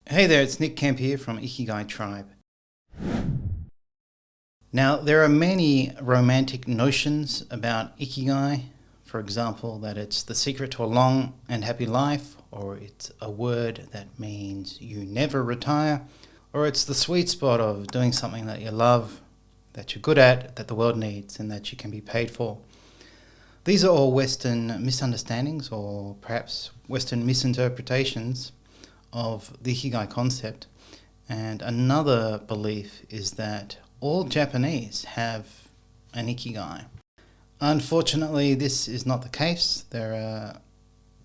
Hey there, it's Nick Kemp here from Ikigai Tribe. Now, there are many romantic notions about Ikigai. For example, that it's the secret to a long and happy life, or it's a word that means you never retire, or it's the sweet spot of doing something that you love, that you're good at, that the world needs, and that you can be paid for. These are all Western misunderstandings, or perhaps Western misinterpretations of the Ikigai concept. And another belief is that all Japanese have an Ikigai. Unfortunately, this is not the case. There are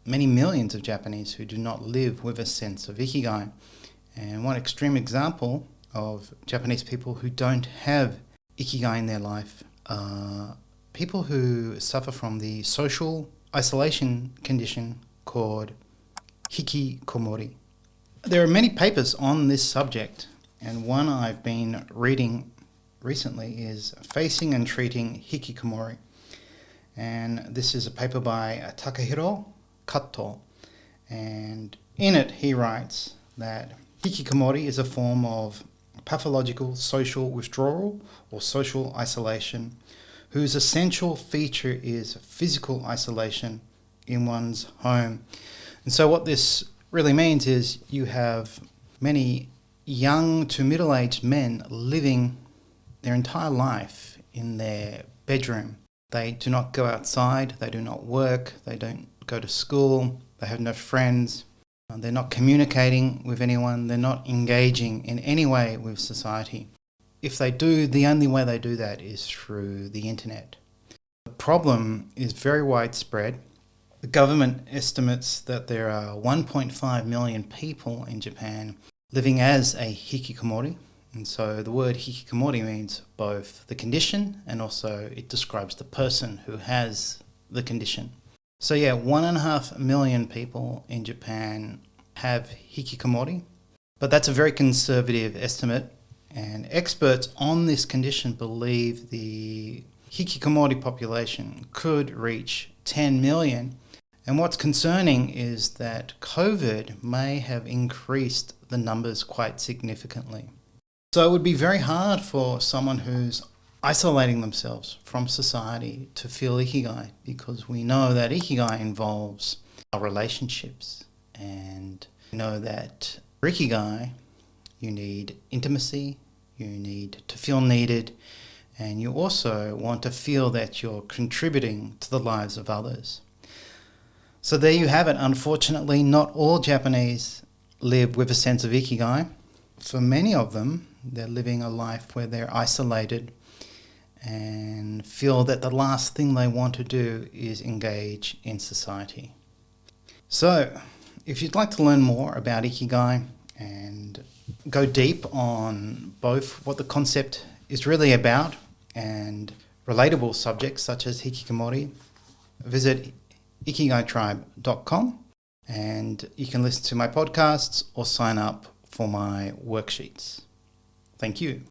many millions of Japanese who do not live with a sense of Ikigai. And one extreme example of Japanese people who don't have Ikigai in their life are people who suffer from the social isolation condition called Hikikomori. There are many papers on this subject, and one I've been reading recently is Facing and Treating Hikikomori. And this is a paper by Takahiro Kato. And in it he writes that Hikikomori is a form of pathological social withdrawal or social isolation whose essential feature is physical isolation in one's home. And so what this really means is you have many young to middle-aged men living their entire life in their bedroom. They do not go outside, they do not work, they don't go to school, they have no friends, they're not communicating with anyone, they're not engaging in any way with society. If they do, the only way they do that is through the internet. The problem is very widespread. The government estimates that there are 1.5 million people in Japan living as a hikikomori. And so the word hikikomori means both the condition and also it describes the person who has the condition. So 1.5 million people in Japan have hikikomori, but that's a very conservative estimate. And experts on this condition believe the hikikomori population could reach 10 million. And what's concerning is that COVID may have increased the numbers quite significantly. So it would be very hard for someone who's isolating themselves from society to feel Ikigai, because we know that Ikigai involves our relationships. And we know that for Ikigai, you need intimacy, you need to feel needed, and you also want to feel that you're contributing to the lives of others. So there you have it. Unfortunately, not all Japanese live with a sense of Ikigai. For many of them, they're living a life where they're isolated and feel that the last thing they want to do is engage in society. So, if you'd like to learn more about Ikigai and go deep on both what the concept is really about and relatable subjects such as Hikikomori, visit ikigaitribe.com, and you can listen to my podcasts or sign up for my worksheets. Thank you.